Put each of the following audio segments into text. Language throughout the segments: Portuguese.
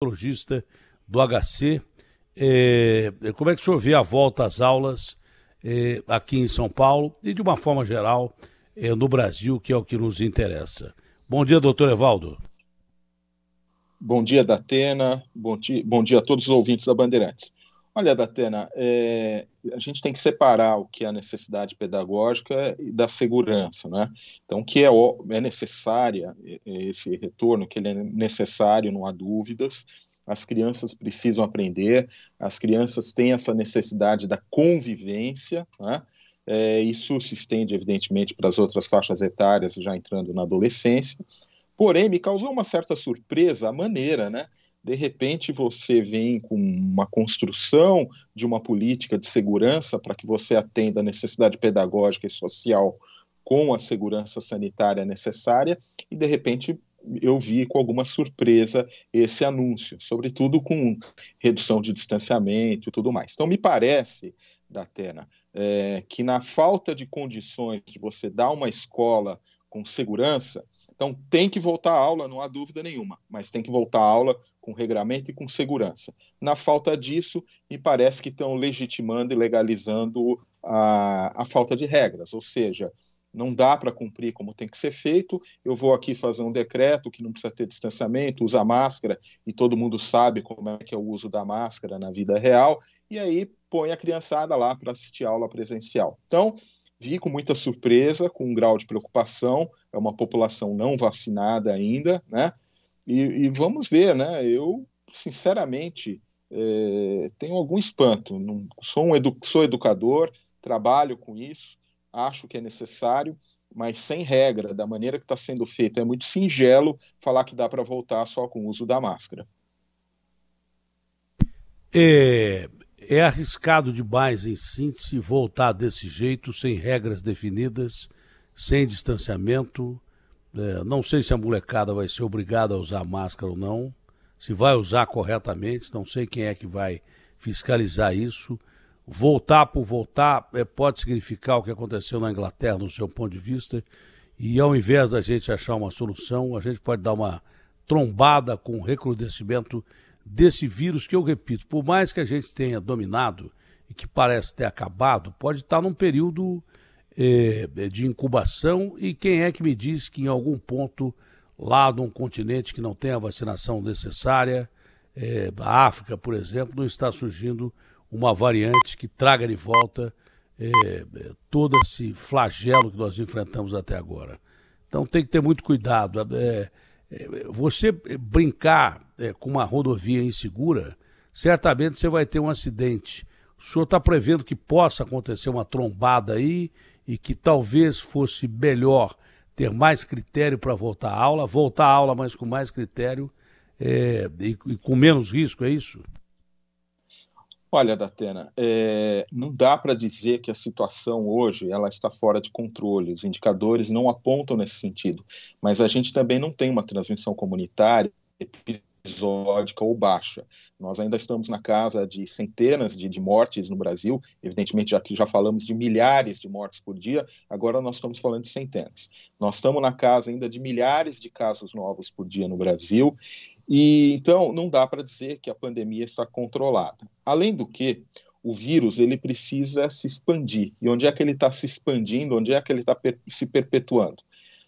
Neurologista do HC. Como é que o senhor vê a volta às aulas aqui em São Paulo e, de uma forma geral, no Brasil, que é o que nos interessa? Bom dia, doutor Evaldo. Bom dia, Datena. Bom dia a todos os ouvintes da Bandeirantes. Olha, Datena, a gente tem que separar o que é a necessidade pedagógica e da segurança, né? Então, o que é necessária, esse retorno, que ele é necessário, não há dúvidas. As crianças precisam aprender, as crianças têm essa necessidade da convivência, né? Isso se estende, evidentemente, para as outras faixas etárias, já entrando na adolescência. Porém, me causou uma certa surpresa a maneira, né? De repente você vem com uma construção de uma política de segurança para que você atenda a necessidade pedagógica e social com a segurança sanitária necessária e, de repente, eu vi com alguma surpresa esse anúncio, sobretudo com redução de distanciamento e tudo mais. Então, me parece, Datena, que na falta de condições de você dar uma escola com segurança, então tem que voltar à aula, não há dúvida nenhuma, mas tem que voltar à aula com regramento e com segurança. Na falta disso, me parece que estão legitimando e legalizando a falta de regras, ou seja, não dá para cumprir como tem que ser feito, eu vou aqui fazer um decreto que não precisa ter distanciamento, usa máscara, e todo mundo sabe como é que é o uso da máscara na vida real, e aí põe a criançada lá para assistir a aula presencial. Então, vi com muita surpresa, com um grau de preocupação, é uma população não vacinada ainda, né? E vamos ver, né? Eu, sinceramente, tenho algum espanto. Não, sou educador, trabalho com isso, acho que é necessário, mas sem regra, da maneira que está sendo feito, é muito singelo falar que dá para voltar só com o uso da máscara. É arriscado demais, em síntese, voltar desse jeito, sem regras definidas, sem distanciamento. Não sei se a molecada vai ser obrigada a usar máscara ou não, se vai usar corretamente, não sei quem é que vai fiscalizar isso. Voltar por voltar pode significar o que aconteceu na Inglaterra, no seu ponto de vista, e ao invés da gente achar uma solução, a gente pode dar uma trombada com o recrudescimento desse vírus que, eu repito, por mais que a gente tenha dominado e que parece ter acabado, pode estar num período de incubação, e quem é que me diz que em algum ponto lá num continente que não tem a vacinação necessária, a África, por exemplo, não está surgindo uma variante que traga de volta todo esse flagelo que nós enfrentamos até agora. Então tem que ter muito cuidado. Você brincar com uma rodovia insegura, certamente você vai ter um acidente. O senhor está prevendo que possa acontecer uma trombada aí e que talvez fosse melhor ter mais critério para voltar à aula, mas com mais critério e com menos risco, é isso? Olha, Datena, não dá para dizer que a situação hoje ela está fora de controle, os indicadores não apontam nesse sentido, mas a gente também não tem uma transmissão comunitária episódica ou baixa. Nós ainda estamos na casa de centenas de mortes no Brasil, evidentemente já falamos de milhares de mortes por dia, agora nós estamos falando de centenas. Nós estamos na casa ainda de milhares de casos novos por dia no Brasil, e então não dá para dizer que a pandemia está controlada. Além do que, o vírus ele precisa se expandir. E onde é que ele está se expandindo? Onde é que ele está se perpetuando?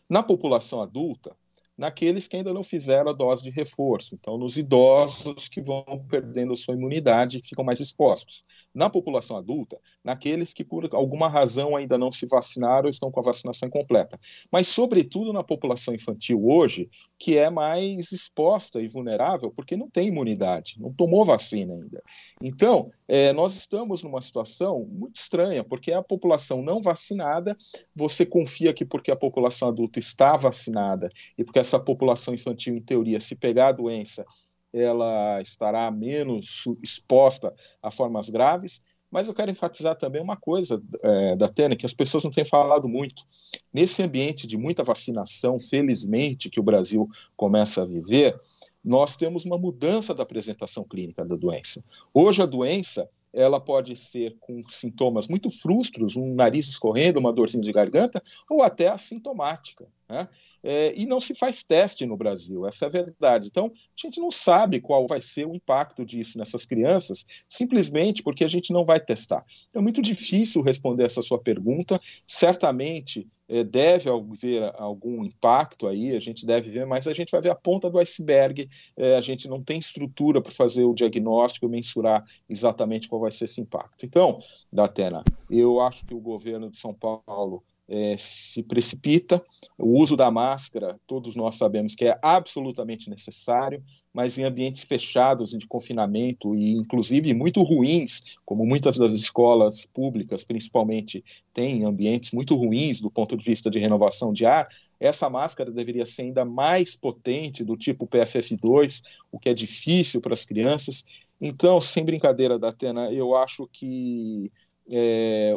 Na população adulta, naqueles que ainda não fizeram a dose de reforço. Então, nos idosos que vão perdendo a sua imunidade e ficam mais expostos. Na população adulta, naqueles que por alguma razão ainda não se vacinaram ou estão com a vacinação incompleta. Mas, sobretudo, na população infantil hoje, que é mais exposta e vulnerável porque não tem imunidade, não tomou vacina ainda. Então, nós estamos numa situação muito estranha, porque é a população não vacinada, você confia que porque a população adulta está vacinada e porque essa população infantil, em teoria, se pegar a doença, ela estará menos exposta a formas graves. Mas eu quero enfatizar também uma coisa, Datena, que as pessoas não têm falado muito. Nesse ambiente de muita vacinação, felizmente, que o Brasil começa a viver, nós temos uma mudança da apresentação clínica da doença. Hoje a doença ela pode ser com sintomas muito frustros, um nariz escorrendo, uma dorzinha de garganta, ou até assintomática, né? E não se faz teste no Brasil, essa é a verdade. Então, a gente não sabe qual vai ser o impacto disso nessas crianças, simplesmente porque a gente não vai testar. É muito difícil responder essa sua pergunta, certamente deve haver algum impacto aí, a gente deve ver, mas a gente vai ver a ponta do iceberg, a gente não tem estrutura para fazer o diagnóstico e mensurar exatamente qual vai ser esse impacto. Então, Datena, eu acho que o governo de São Paulo se precipita. O uso da máscara, todos nós sabemos que é absolutamente necessário, mas em ambientes fechados e de confinamento, e inclusive muito ruins, como muitas das escolas públicas, principalmente, têm ambientes muito ruins do ponto de vista de renovação de ar, essa máscara deveria ser ainda mais potente, do tipo PFF2, o que é difícil para as crianças. Então, sem brincadeira, Datena, eu acho que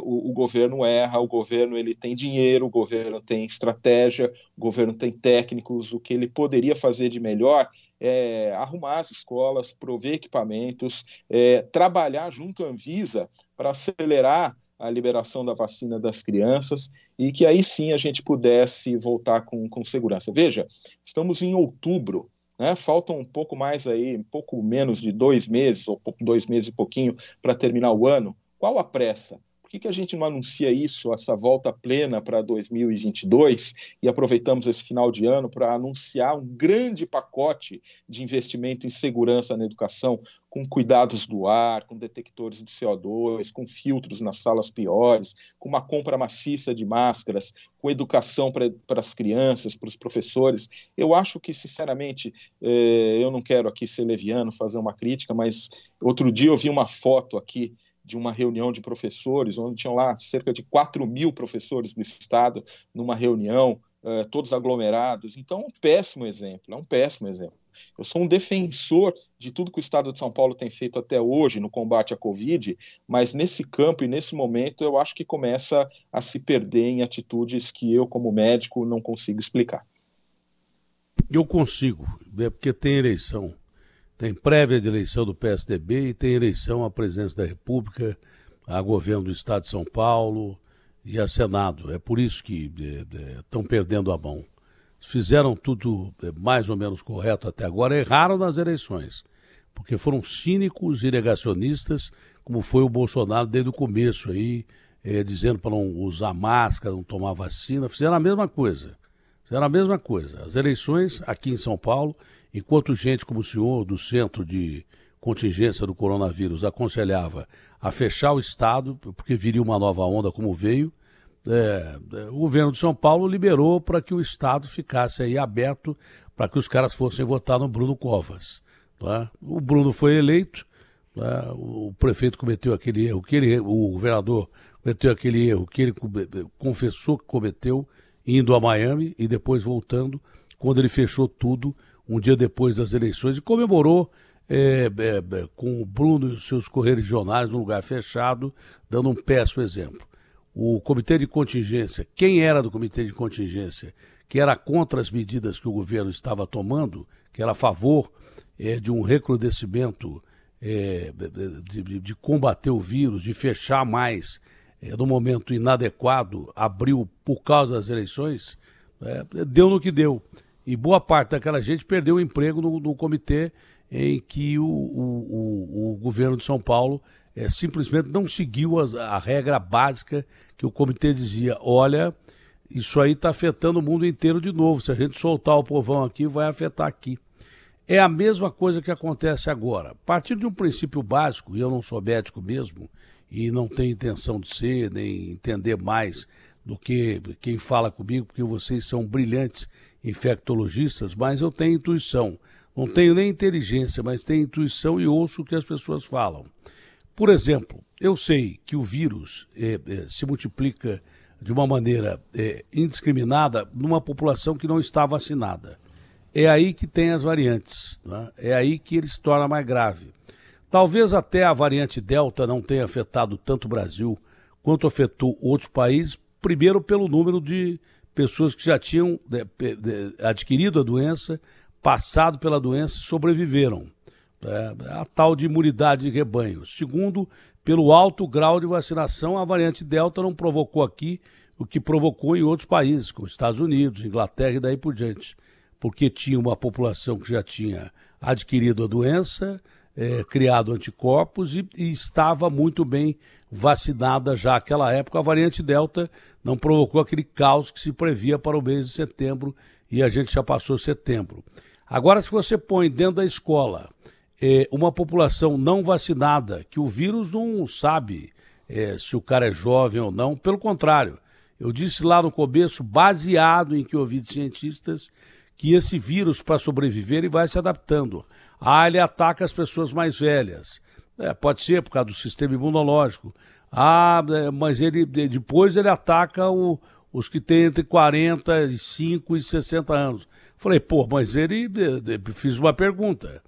o governo erra, o governo ele tem dinheiro, o governo tem estratégia, o governo tem técnicos, o que ele poderia fazer de melhor é arrumar as escolas, prover equipamentos, trabalhar junto à Anvisa para acelerar a liberação da vacina das crianças e que aí sim a gente pudesse voltar com segurança. Veja, estamos em outubro, né? Faltam um pouco mais aí, um pouco menos de 2 meses, ou 2 meses e pouquinho, para terminar o ano. Qual a pressa? Por que a gente não anuncia isso, essa volta plena para 2022 e aproveitamos esse final de ano para anunciar um grande pacote de investimento em segurança na educação, com cuidados do ar, com detectores de CO2, com filtros nas salas piores, com uma compra maciça de máscaras, com educação para as crianças, para os professores? Eu acho que, sinceramente, eu não quero aqui ser leviano, fazer uma crítica, mas outro dia eu vi uma foto aqui de uma reunião de professores, onde tinham lá cerca de 4.000 professores do estado numa reunião, todos aglomerados. Então, é um péssimo exemplo. Eu sou um defensor de tudo que o estado de São Paulo tem feito até hoje no combate à Covid, mas nesse campo e nesse momento eu acho que começa a se perder em atitudes que eu, como médico, não consigo explicar. Eu consigo, porque tem eleição. Tem prévia de eleição do PSDB e tem eleição à presidência da República, a governo do Estado de São Paulo e a Senado. É por isso que estão perdendo a mão. Fizeram tudo mais ou menos correto até agora, erraram nas eleições, porque foram cínicos e negacionistas, como foi o Bolsonaro desde o começo aí, dizendo para não usar máscara, não tomar vacina. Fizeram a mesma coisa. As eleições aqui em São Paulo, enquanto gente como o senhor do Centro de Contingência do Coronavírus aconselhava a fechar o Estado, porque viria uma nova onda como veio, o governo de São Paulo liberou para que o Estado ficasse aí aberto para que os caras fossem votar no Bruno Covas. Tá? O Bruno foi eleito, tá? O prefeito cometeu aquele erro, o governador cometeu aquele erro que ele confessou que cometeu, indo a Miami e depois voltando, quando ele fechou tudo um dia depois das eleições e comemorou com o Bruno e os seus correligionários num lugar fechado, dando um péssimo exemplo. O comitê de contingência, quem era do comitê de contingência, que era contra as medidas que o governo estava tomando, que era a favor de um recrudescimento de combater o vírus, de fechar mais, no momento inadequado, abriu por causa das eleições, deu no que deu. E boa parte daquela gente perdeu o emprego no comitê em que o governo de São Paulo simplesmente não seguiu a regra básica que o comitê dizia: olha, isso aí está afetando o mundo inteiro de novo, se a gente soltar o povão aqui, vai afetar aqui. É a mesma coisa que acontece agora. A partir de um princípio básico, e eu não sou médico mesmo, e não tenho intenção de ser, nem entender mais do que quem fala comigo, porque vocês são brilhantes infectologistas, mas eu tenho intuição. Não tenho nem inteligência, mas tenho intuição e ouço o que as pessoas falam. Por exemplo, eu sei que o vírus se multiplica de uma maneira indiscriminada numa população que não está vacinada. É aí que tem as variantes, né? É aí que ele se torna mais grave. Talvez até a variante Delta não tenha afetado tanto o Brasil quanto afetou outros países, primeiro pelo número de pessoas que já tinham adquirido a doença, passado pela doença e sobreviveram. a tal de imunidade de rebanho. Segundo, pelo alto grau de vacinação, a variante Delta não provocou aqui o que provocou em outros países, como Estados Unidos, Inglaterra e daí por diante, porque tinha uma população que já tinha adquirido a doença, criado anticorpos e estava muito bem vacinada já naquela época. A variante Delta não provocou aquele caos que se previa para o mês de setembro e a gente já passou setembro. Agora, se você põe dentro da escola uma população não vacinada, que o vírus não sabe se o cara é jovem ou não, pelo contrário, eu disse lá no começo, baseado em que eu ouvi de cientistas, que esse vírus, para sobreviver, ele vai se adaptando. Ele ataca as pessoas mais velhas. Pode ser por causa do sistema imunológico. Mas depois ele ataca os que têm entre 45 e 60 anos. Falei, mas fiz uma pergunta.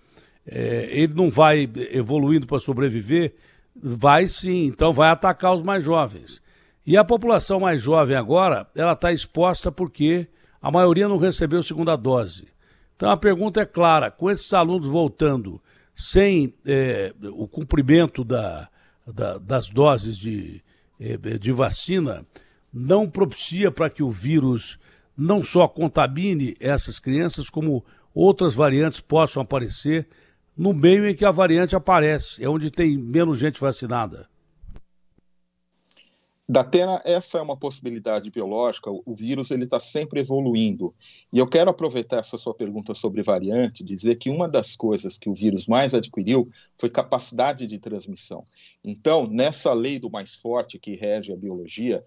Ele não vai evoluindo para sobreviver? Vai sim, então vai atacar os mais jovens. E a população mais jovem agora, ela está exposta porque a maioria não recebeu segunda dose. Então a pergunta é clara, com esses alunos voltando sem o cumprimento das doses de vacina, não propicia para que o vírus não só contamine essas crianças, como outras variantes possam aparecer no meio em que a variante aparece, é onde tem menos gente vacinada. Datena, essa é uma possibilidade biológica, o vírus está sempre evoluindo. E eu quero aproveitar essa sua pergunta sobre variante, dizer que uma das coisas que o vírus mais adquiriu foi capacidade de transmissão. Então, nessa lei do mais forte que rege a biologia,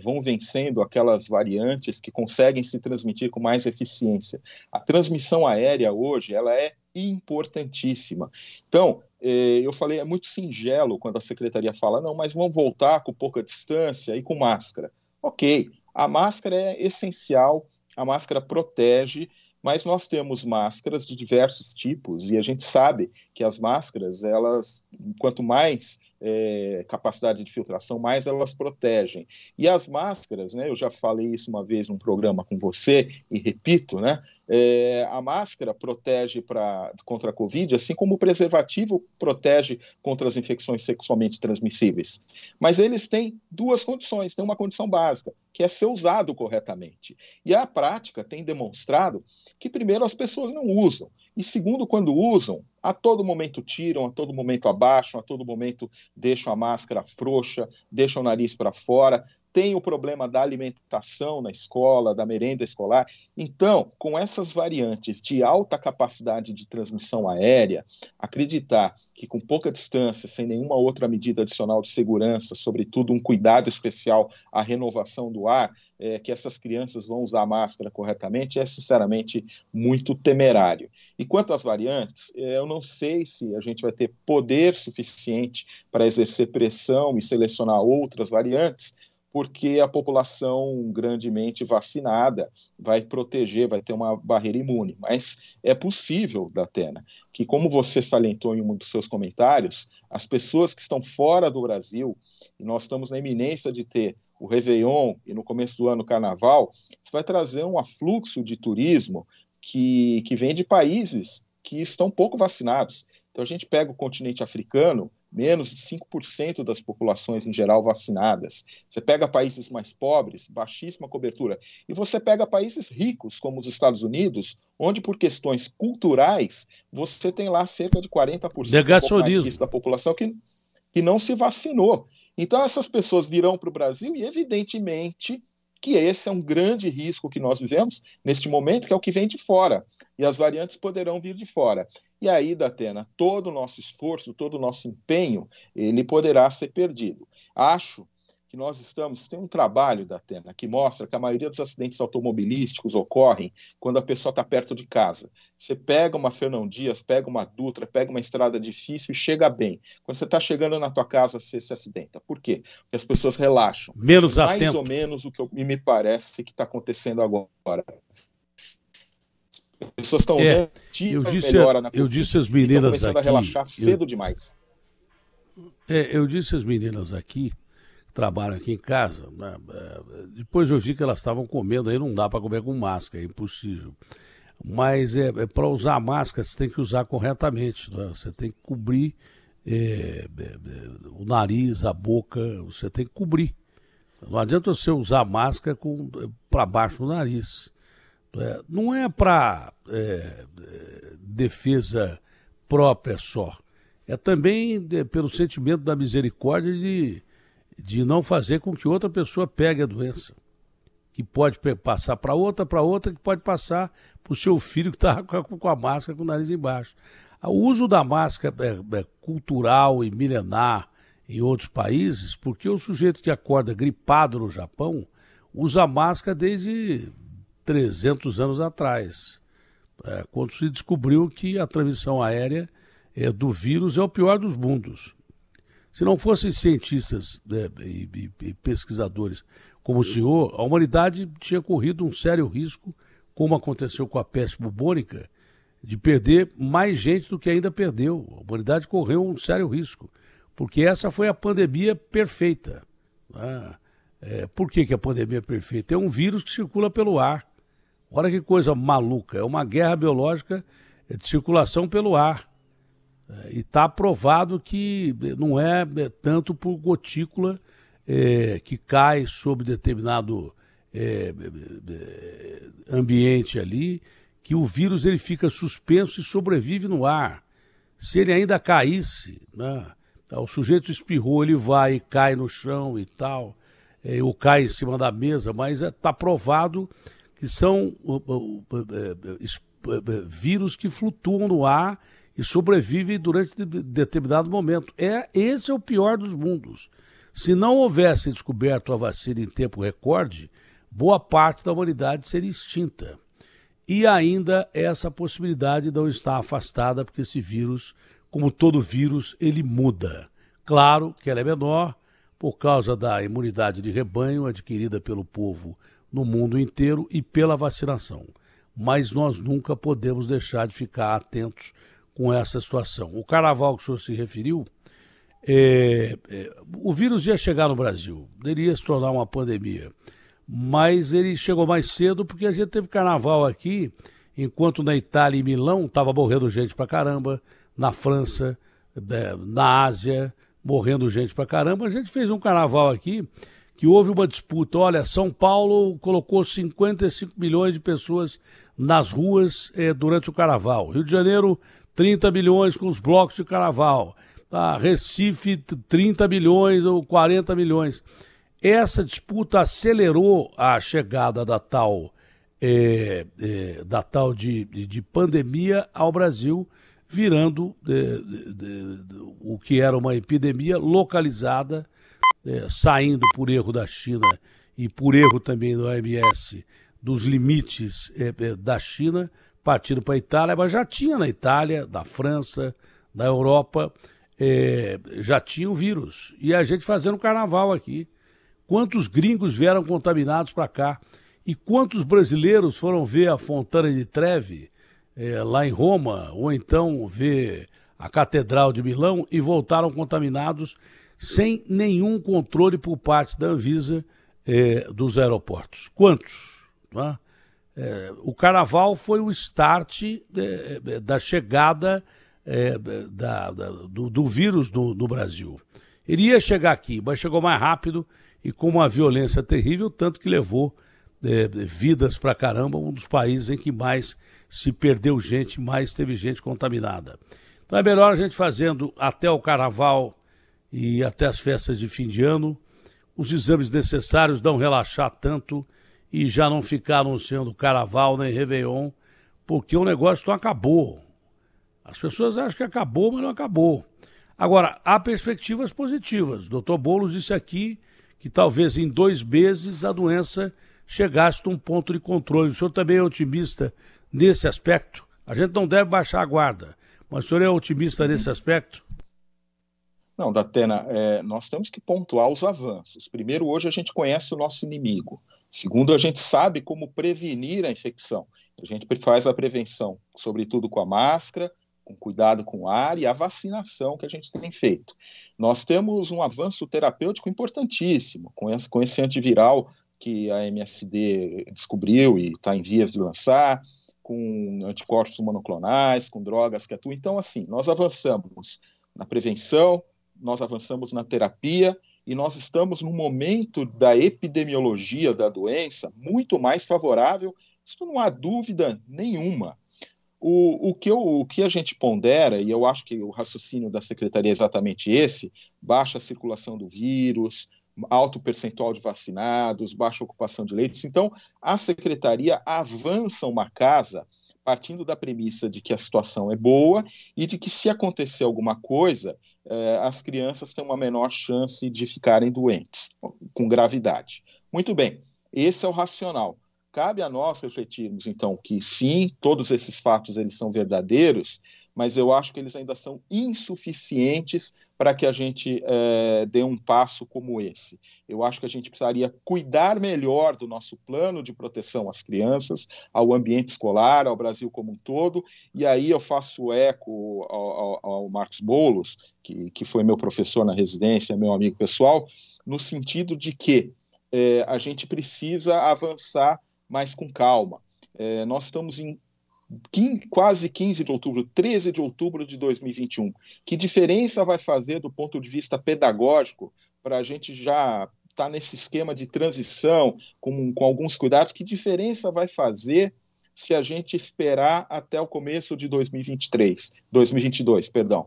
vão vencendo aquelas variantes que conseguem se transmitir com mais eficiência. A transmissão aérea hoje, ela é importantíssima. Então, eu falei, é muito singelo quando a secretaria fala, não, mas vamos voltar com pouca distância e com máscara. Ok, a máscara é essencial, a máscara protege, mas nós temos máscaras de diversos tipos e a gente sabe que as máscaras, elas, quanto mais capacidade de filtração, mais elas protegem. E as máscaras, né, eu já falei isso uma vez num programa com você e repito, né, a máscara protege contra a Covid, assim como o preservativo protege contra as infecções sexualmente transmissíveis. Mas eles têm duas condições, tem uma condição básica, que é ser usado corretamente. E a prática tem demonstrado que, primeiro, as pessoas não usam, e segundo, quando usam, a todo momento tiram, a todo momento abaixam, a todo momento deixam a máscara frouxa, deixam o nariz para fora. Tem o problema da alimentação na escola, da merenda escolar. Então, com essas variantes de alta capacidade de transmissão aérea, acreditar que com pouca distância, sem nenhuma outra medida adicional de segurança, sobretudo um cuidado especial à renovação do ar, que essas crianças vão usar a máscara corretamente, é sinceramente muito temerário. E quanto às variantes, eu não sei se a gente vai ter poder suficiente para exercer pressão e selecionar outras variantes, porque a população grandemente vacinada vai proteger, vai ter uma barreira imune. Mas é possível, Datena, que, como você salientou em um dos seus comentários, as pessoas que estão fora do Brasil, e nós estamos na iminência de ter o Réveillon e no começo do ano o Carnaval, isso vai trazer um afluxo de turismo que vem de países que estão pouco vacinados. Então a gente pega o continente africano, menos de 5% das populações em geral vacinadas. Você pega países mais pobres, baixíssima cobertura. E você pega países ricos, como os Estados Unidos, onde por questões culturais, você tem lá cerca de 40% da população que não se vacinou. Então essas pessoas virão para o Brasil e, evidentemente, que esse é um grande risco que nós vivemos neste momento, que é o que vem de fora, e as variantes poderão vir de fora. E aí, Datena, todo o nosso esforço, todo o nosso empenho, ele poderá ser perdido. Acho que nós tem um trabalho, Datena, que mostra que a maioria dos acidentes automobilísticos ocorrem quando a pessoa está perto de casa. Você pega uma Fernão Dias, pega uma Dutra, pega uma estrada difícil e chega bem. Quando você está chegando na tua casa, você se acidenta. Por quê? Porque as pessoas relaxam. Menos mais atento. ou menos o que me parece que está acontecendo agora. As pessoas estão eu disse às meninas aqui, a relaxar cedo demais. Eu disse às meninas aqui, trabalham aqui em casa, né? Depois eu vi que elas estavam comendo, aí não dá para comer com máscara, é impossível. Mas para usar a máscara você tem que usar corretamente, né? Você tem que cobrir o nariz, a boca, você tem que cobrir. Não adianta você usar máscara para baixo do nariz. Não é para defesa própria só. É também pelo sentimento da misericórdia de não fazer com que outra pessoa pegue a doença. Que pode passar para outra, que pode passar para o seu filho que está com a máscara com o nariz embaixo. O uso da máscara é cultural e milenar em outros países, porque o sujeito que acorda gripado no Japão usa máscara desde 300 anos atrás, quando se descobriu que a transmissão aérea do vírus é o pior dos mundos. Se não fossem cientistas e pesquisadores como o senhor, a humanidade tinha corrido um sério risco, como aconteceu com a peste bubônica, de perder mais gente do que ainda perdeu. A humanidade correu um sério risco, porque essa foi a pandemia perfeita. Por que a pandemia é perfeita? É um vírus que circula pelo ar. Olha que coisa maluca, é uma guerra biológica de circulação pelo ar. E está provado que não é tanto por gotícula que cai sobre determinado ambiente ali, que o vírus ele fica suspenso e sobrevive no ar. Se ele ainda caísse, né, o sujeito espirrou, ele vai e cai no chão e tal, ou cai em cima da mesa, mas está provado que são vírus que flutuam no ar e sobrevivem durante determinado momento. Esse é o pior dos mundos. Se não houvesse descoberto a vacina em tempo recorde, boa parte da humanidade seria extinta. E ainda essa possibilidade não está afastada, porque esse vírus, como todo vírus, ele muda. Claro que ela é menor por causa da imunidade de rebanho adquirida pelo povo no mundo inteiro e pela vacinação. Mas nós nunca podemos deixar de ficar atentos com essa situação. O carnaval que o senhor se referiu, o vírus ia chegar no Brasil, ele ia se tornar uma pandemia, mas ele chegou mais cedo porque a gente teve carnaval aqui, enquanto na Itália e Milão estava morrendo gente pra caramba, na França, na Ásia, morrendo gente pra caramba. A gente fez um carnaval aqui que houve uma disputa. Olha, São Paulo colocou 55 milhões de pessoas nas ruas durante o carnaval. Rio de Janeiro, 30 milhões com os blocos de carnaval. Recife, 30 milhões ou 40 milhões. Essa disputa acelerou a chegada da tal de pandemia ao Brasil, virando o que era uma epidemia localizada, saindo por erro da China e por erro também do OMS dos limites da China, partindo para a Itália, mas já tinha na Itália, na França, na Europa, já tinha o vírus. E a gente fazendo carnaval aqui. Quantos gringos vieram contaminados para cá? E quantos brasileiros foram ver a Fontana di Trevi, lá em Roma, ou então ver a Catedral de Milão e voltaram contaminados sem nenhum controle por parte da Anvisa dos aeroportos? Quantos? Não é? O carnaval foi o start da chegada do vírus no Brasil. Ele ia chegar aqui, mas chegou mais rápido e com uma violência terrível, tanto que levou vidas pra caramba, um dos países em que mais se perdeu gente, mais teve gente contaminada. Então é melhor a gente fazendo até o carnaval e até as festas de fim de ano, os exames necessários, não relaxar tanto e já não ficar anunciando carnaval nem Réveillon, porque o negócio não acabou. As pessoas acham que acabou, mas não acabou. Agora, há perspectivas positivas. O doutor Boulos disse aqui que talvez em 2 meses a doença chegasse a um ponto de controle. O senhor também é otimista nesse aspecto? A gente não deve baixar a guarda, mas o senhor é otimista nesse aspecto? Não, Datena, nós temos que pontuar os avanços. Primeiro, hoje a gente conhece o nosso inimigo. Segundo, a gente sabe como prevenir a infecção. A gente faz a prevenção, sobretudo com a máscara, com cuidado com o ar e a vacinação que a gente tem feito. Nós temos um avanço terapêutico importantíssimo com esse antiviral que a MSD descobriu e está em vias de lançar, com anticorpos monoclonais, com drogas que atuam. Então, assim, nós avançamos na prevenção, nós avançamos na terapia e nós estamos num momento da epidemiologia da doença muito mais favorável, isso não há dúvida nenhuma. O que a gente pondera, e eu acho que o raciocínio da Secretaria é exatamente esse, baixa circulação do vírus, alto percentual de vacinados, baixa ocupação de leitos. Então, a Secretaria avança uma casa partindo da premissa de que a situação é boa e de que, se acontecer alguma coisa, as crianças têm uma menor chance de ficarem doentes, com gravidade. Muito bem, esse é o racional. Cabe a nós refletirmos, então, que sim, todos esses fatos eles são verdadeiros, mas eu acho que eles ainda são insuficientes para que a gente dê um passo como esse. Eu acho que a gente precisaria cuidar melhor do nosso plano de proteção às crianças, ao ambiente escolar, ao Brasil como um todo, e aí eu faço eco ao Marcos Boulos, que foi meu professor na residência, meu amigo pessoal, no sentido de que a gente precisa avançar mas com calma. Nós estamos em quase 15 de outubro, 13 de outubro de 2021. Que diferença vai fazer do ponto de vista pedagógico para a gente já estar nesse esquema de transição com alguns cuidados? Que diferença vai fazer se a gente esperar até o começo de 2022, perdão.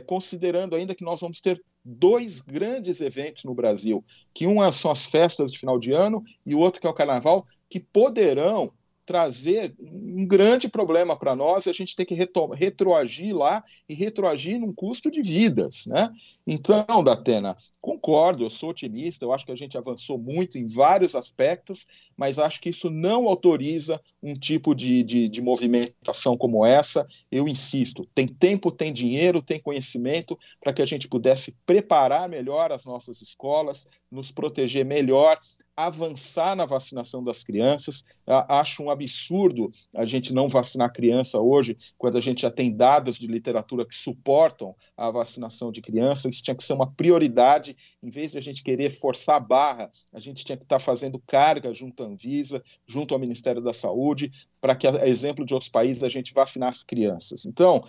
Considerando ainda que nós vamos ter 2 grandes eventos no Brasil, que um são as festas de final de ano e o outro que é o Carnaval, que poderão trazer um grande problema para nós, e a gente tem que retroagir lá e retroagir num custo de vidas, né? Então, Datena, concordo, eu sou otimista, eu acho que a gente avançou muito em vários aspectos, mas acho que isso não autoriza um tipo de movimentação como essa. Eu insisto, tem tempo, tem dinheiro, tem conhecimento para que a gente pudesse preparar melhor as nossas escolas, nos proteger melhor, avançar na vacinação das crianças. Acho um absurdo a gente não vacinar criança hoje, quando a gente já tem dados de literatura que suportam a vacinação de crianças. Isso tinha que ser uma prioridade. Em vez de a gente querer forçar a barra, a gente tinha que estar fazendo carga junto à Anvisa, junto ao Ministério da Saúde, para que, a exemplo de outros países, a gente vacinasse crianças. Então,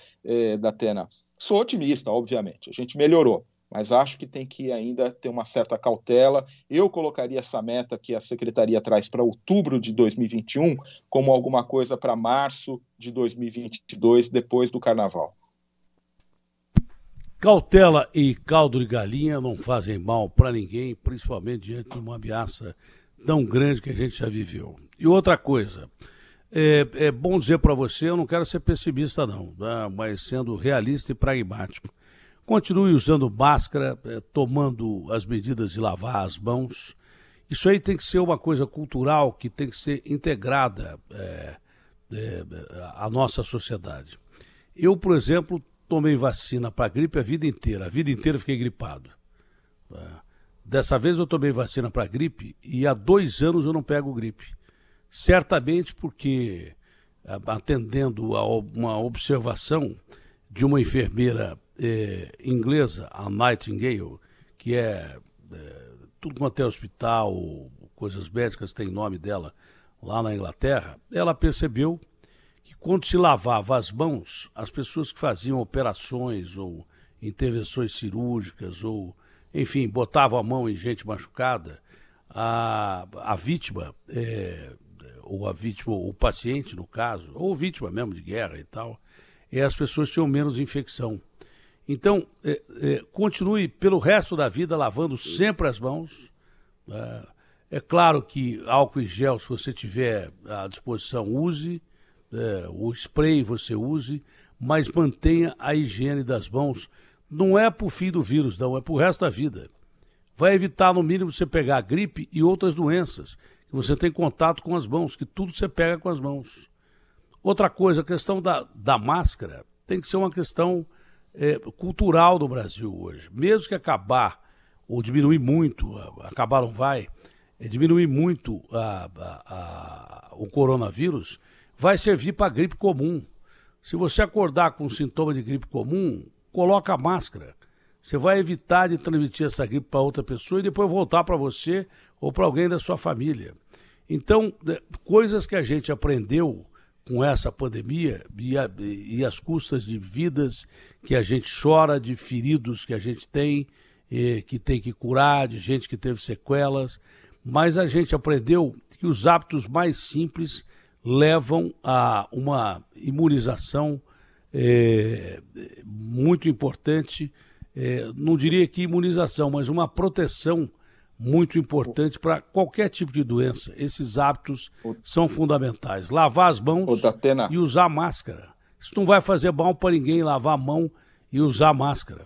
Datena, sou otimista, obviamente, a gente melhorou, mas acho que tem que ainda ter uma certa cautela. Eu colocaria essa meta que a Secretaria traz para outubro de 2021 como alguma coisa para março de 2022, depois do Carnaval. Cautela e caldo de galinha não fazem mal para ninguém, principalmente diante de uma ameaça tão grande que a gente já viveu. E outra coisa, é bom dizer para você, eu não quero ser pessimista não, tá? Mas sendo realista e pragmático. Continue usando máscara, tomando as medidas de lavar as mãos. Isso aí tem que ser uma coisa cultural que tem que ser integrada à nossa sociedade. Eu, por exemplo, tomei vacina para gripe a vida inteira fiquei gripado. Dessa vez eu tomei vacina para gripe e há 2 anos eu não pego gripe. Certamente porque, atendendo a uma observação de uma enfermeira inglesa, a Nightingale, que tudo quanto é hospital, coisas médicas tem nome dela lá na Inglaterra, ela percebeu que quando se lavava as mãos, as pessoas que faziam operações ou intervenções cirúrgicas ou, enfim, botavam a mão em gente machucada, a vítima, o paciente no caso, ou vítima mesmo de guerra e tal, as pessoas tinham menos infecção. Então, continue pelo resto da vida lavando sempre as mãos. É claro que álcool em gel, se você tiver à disposição, use. O spray você use, mas mantenha a higiene das mãos. Não é para o fim do vírus, não, é para o resto da vida. Vai evitar, no mínimo, você pegar gripe e outras doenças, que você tem contato com as mãos, que tudo você pega com as mãos. Outra coisa, a questão da máscara tem que ser uma questão cultural do Brasil hoje. Mesmo que acabar, ou diminuir muito, acabar não vai, diminuir muito o coronavírus, vai servir para gripe comum. Se você acordar com sintoma de gripe comum, coloca a máscara. Você vai evitar de transmitir essa gripe para outra pessoa e depois voltar para você ou para alguém da sua família. Então, coisas que a gente aprendeu com essa pandemia e às custas de vidas que a gente chora, de feridos que a gente tem que curar, de gente que teve sequelas, mas a gente aprendeu que os hábitos mais simples levam a uma imunização muito importante, não diria que imunização, mas uma proteção muito importante para qualquer tipo de doença. Esses hábitos são fundamentais. Lavar as mãos e usar máscara. Isso não vai fazer mal para ninguém, lavar a mão e usar máscara.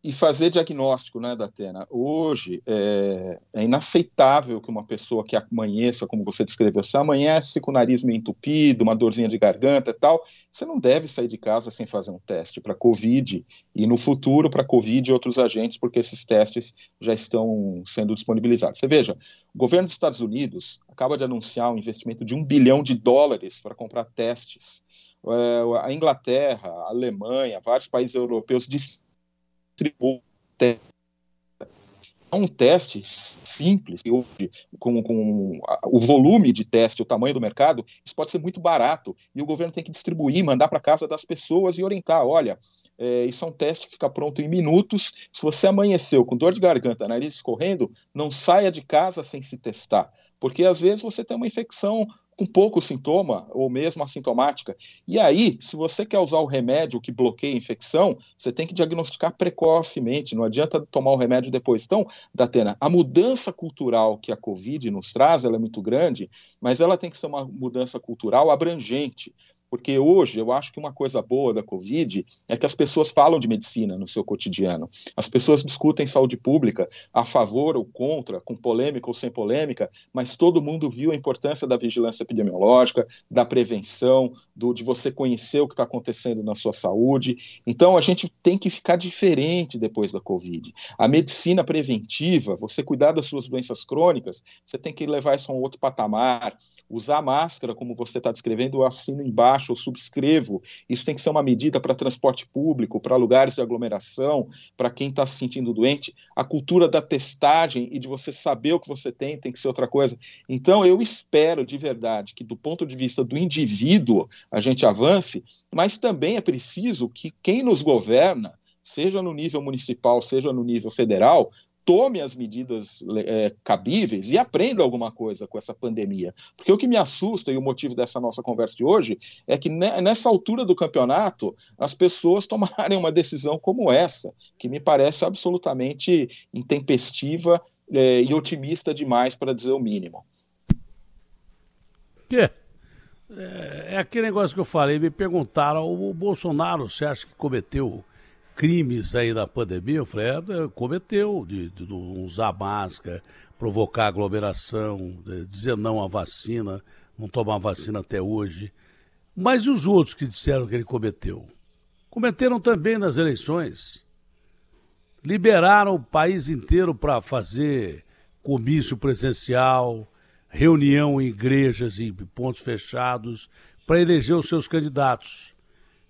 E fazer diagnóstico, né, Datena? Hoje é inaceitável que uma pessoa que amanheça, como você descreveu, se amanhece com o nariz meio entupido, uma dorzinha de garganta e tal, você não deve sair de casa sem fazer um teste para Covid e no futuro para Covid e outros agentes, porque esses testes já estão sendo disponibilizados. Você veja, o governo dos Estados Unidos acaba de anunciar um investimento de $1 bilhão para comprar testes. A Inglaterra, a Alemanha, vários países europeus é um teste simples, com o volume de teste, o tamanho do mercado, isso pode ser muito barato, e o governo tem que distribuir, mandar para casa das pessoas e orientar, olha, isso é um teste que fica pronto em minutos, se você amanheceu com dor de garganta, nariz escorrendo, não saia de casa sem se testar, porque às vezes você tem uma infecção com pouco sintoma, ou mesmo assintomática. E aí, se você quer usar o remédio que bloqueia a infecção, você tem que diagnosticar precocemente, não adianta tomar o remédio depois. Então, Datena, a mudança cultural que a Covid nos traz, ela é muito grande, mas ela tem que ser uma mudança cultural abrangente. Porque hoje eu acho que uma coisa boa da Covid é que as pessoas falam de medicina no seu cotidiano. As pessoas discutem saúde pública a favor ou contra, com polêmica ou sem polêmica, mas todo mundo viu a importância da vigilância epidemiológica, da prevenção, de você conhecer o que está acontecendo na sua saúde. Então a gente tem que ficar diferente depois da Covid. A medicina preventiva, você cuidar das suas doenças crônicas, você tem que levar isso a um outro patamar. Usar máscara, como você está descrevendo, eu assino embaixo, eu subscrevo. Isso tem que ser uma medida para transporte público, para lugares de aglomeração, para quem está se sentindo doente. A cultura da testagem e de você saber o que você tem que ser outra coisa. Então, eu espero de verdade que, do ponto de vista do indivíduo, a gente avance, mas também é preciso que quem nos governa, seja no nível municipal, seja no nível federal, tome as medidas cabíveis e aprenda alguma coisa com essa pandemia. Porque o que me assusta, e o motivo dessa nossa conversa de hoje, é que nessa altura do campeonato, as pessoas tomarem uma decisão como essa, que me parece absolutamente intempestiva e otimista demais, para dizer o mínimo. É aquele negócio que eu falei, me perguntaram, o Bolsonaro, você acha que cometeu crimes aí na pandemia? Eu falei, cometeu, de não usar máscara, provocar aglomeração, dizer não à vacina, não tomar vacina até hoje. Mas e os outros que disseram que ele cometeu? Cometeram também nas eleições. Liberaram o país inteiro para fazer comício presencial, reunião em igrejas e pontos fechados, para eleger os seus candidatos.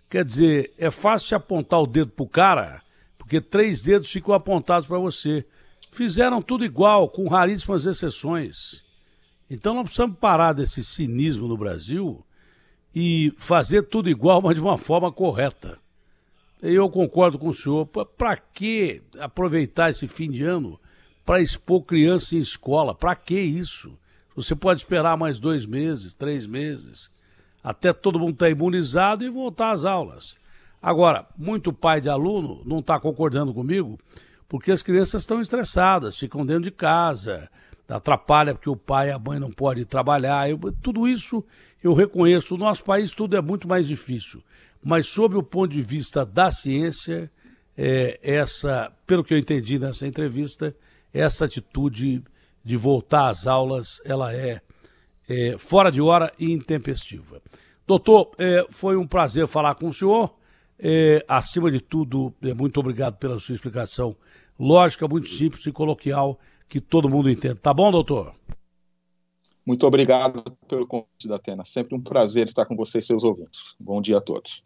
Quer dizer, é fácil apontar o dedo pro cara, porque 3 dedos ficam apontados para você. Fizeram tudo igual, com raríssimas exceções. Então nós precisamos parar desse cinismo no Brasil e fazer tudo igual, mas de uma forma correta. Eu concordo com o senhor. Para que aproveitar esse fim de ano para expor criança em escola? Para que isso? Você pode esperar mais 2 meses, 3 meses, até todo mundo estar imunizado e voltar às aulas. Agora, muito pai de aluno não está concordando comigo, porque as crianças estão estressadas, ficam dentro de casa, atrapalha porque o pai e a mãe não podem trabalhar. Tudo isso eu reconheço. No nosso país tudo é muito mais difícil. Mas sob o ponto de vista da ciência, pelo que eu entendi nessa entrevista, essa atitude de voltar às aulas, ela é fora de hora e intempestiva. Doutor, foi um prazer falar com o senhor. Acima de tudo, muito obrigado pela sua explicação lógica, muito simples e coloquial, que todo mundo entende. Tá bom, doutor? Muito obrigado pelo convite, Datena. Sempre um prazer estar com você e seus ouvintes. Bom dia a todos.